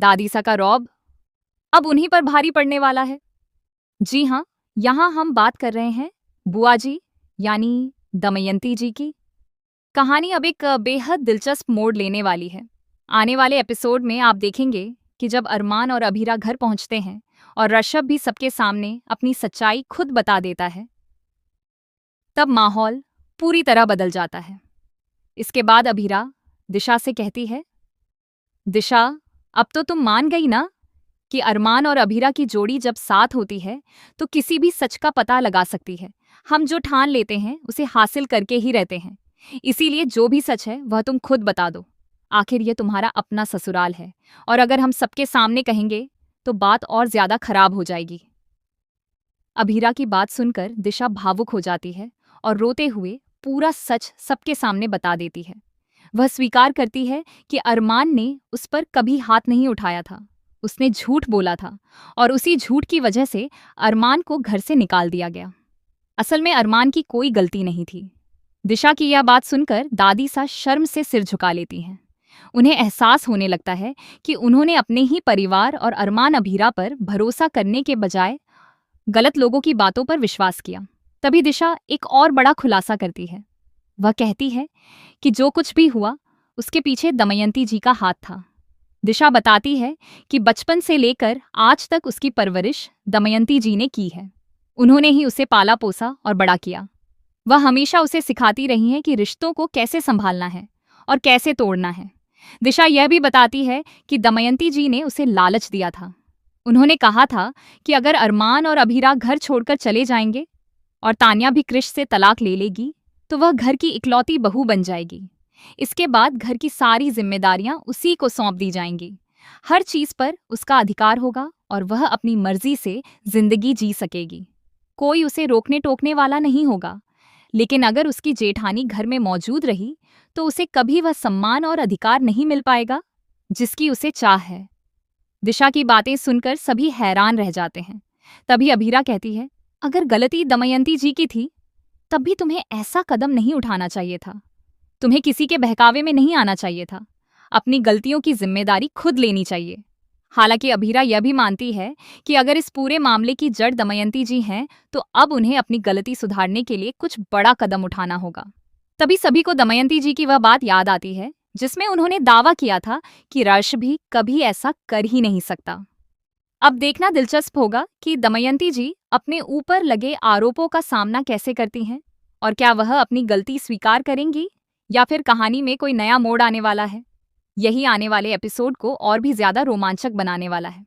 दादीसा का रौब अब उन्हीं पर भारी पड़ने वाला है। जी हाँ, यहाँ हम बात कर रहे हैं बुआ जी यानी दमयंती जी की। कहानी अब एक बेहद दिलचस्प मोड़ लेने वाली है। आने वाले एपिसोड में आप देखेंगे कि जब अरमान और अभीरा घर पहुंचते हैं और ऋषभ भी सबके सामने अपनी सच्चाई खुद बता देता है, तब माहौल पूरी तरह बदल जाता है। इसके बाद अभीरा दिशा से कहती है, दिशा, अब तो तुम मान गई ना कि अरमान और अभीरा की जोड़ी जब साथ होती है तो किसी भी सच का पता लगा सकती है। हम जो ठान लेते हैं उसे हासिल करके ही रहते हैं। इसीलिए जो भी सच है वह तुम खुद बता दो। आखिर ये तुम्हारा अपना ससुराल है और अगर हम सबके सामने कहेंगे तो बात और ज्यादा खराब हो जाएगी। अभीरा की बात सुनकर दिशा भावुक हो जाती है और रोते हुए पूरा सच सबके सामने बता देती है। वह स्वीकार करती है कि अरमान ने उस पर कभी हाथ नहीं उठाया था। उसने झूठ बोला था और उसी झूठ की वजह से अरमान को घर से निकाल दिया गया। असल में अरमान की कोई गलती नहीं थी। दिशा की यह बात सुनकर दादी सा शर्म से सिर झुका लेती हैं। उन्हें एहसास होने लगता है कि उन्होंने अपने ही परिवार और अरमान अभीरा पर भरोसा करने के बजाय गलत लोगों की बातों पर विश्वास किया। तभी दिशा एक और बड़ा खुलासा करती है। वह कहती है कि जो कुछ भी हुआ उसके पीछे दमयंती जी का हाथ था। दिशा बताती है कि बचपन से लेकर आज तक उसकी परवरिश दमयंती जी ने की है। उन्होंने ही उसे पाला पोसा और बड़ा किया। वह हमेशा उसे सिखाती रही हैं कि रिश्तों को कैसे संभालना है और कैसे तोड़ना है। दिशा यह भी बताती है कि दमयंती जी ने उसे लालच दिया था। उन्होंने कहा था कि अगर अरमान और अभीरा घर छोड़कर चले जाएंगे और तान्या भी कृष से तलाक ले लेगी तो वह घर की इकलौती बहू बन जाएगी। इसके बाद घर की सारी जिम्मेदारियां उसी को सौंप दी जाएंगी। हर चीज पर उसका अधिकार होगा और वह अपनी मर्जी से जिंदगी जी सकेगी। कोई उसे रोकने टोकने वाला नहीं होगा। लेकिन अगर उसकी जेठानी घर में मौजूद रही तो उसे कभी वह सम्मान और अधिकार नहीं मिल पाएगा जिसकी उसे चाह है। दिशा की बातें सुनकर सभी हैरान रह जाते हैं। तभी अभीरा कहती है, अगर गलती दमयंती जी की थी तब भी तुम्हें ऐसा कदम नहीं उठाना चाहिए था। तुम्हें किसी के बहकावे में नहीं आना चाहिए था। अपनी गलतियों की जिम्मेदारी खुद लेनी चाहिए। हालांकि अभीरा यह भी मानती है कि अगर इस पूरे मामले की जड़ दमयंती जी हैं तो अब उन्हें अपनी गलती सुधारने के लिए कुछ बड़ा कदम उठाना होगा। तभी सभी को दमयंती जी की वह बात याद आती है जिसमें उन्होंने दावा किया था कि रश भी कभी ऐसा कर ही नहीं सकता। अब देखना दिलचस्प होगा कि दमयंती जी अपने ऊपर लगे आरोपों का सामना कैसे करती हैं और क्या वह अपनी गलती स्वीकार करेंगी या फिर कहानी में कोई नया मोड़ आने वाला है। यही आने वाले एपिसोड को और भी ज्यादा रोमांचक बनाने वाला है।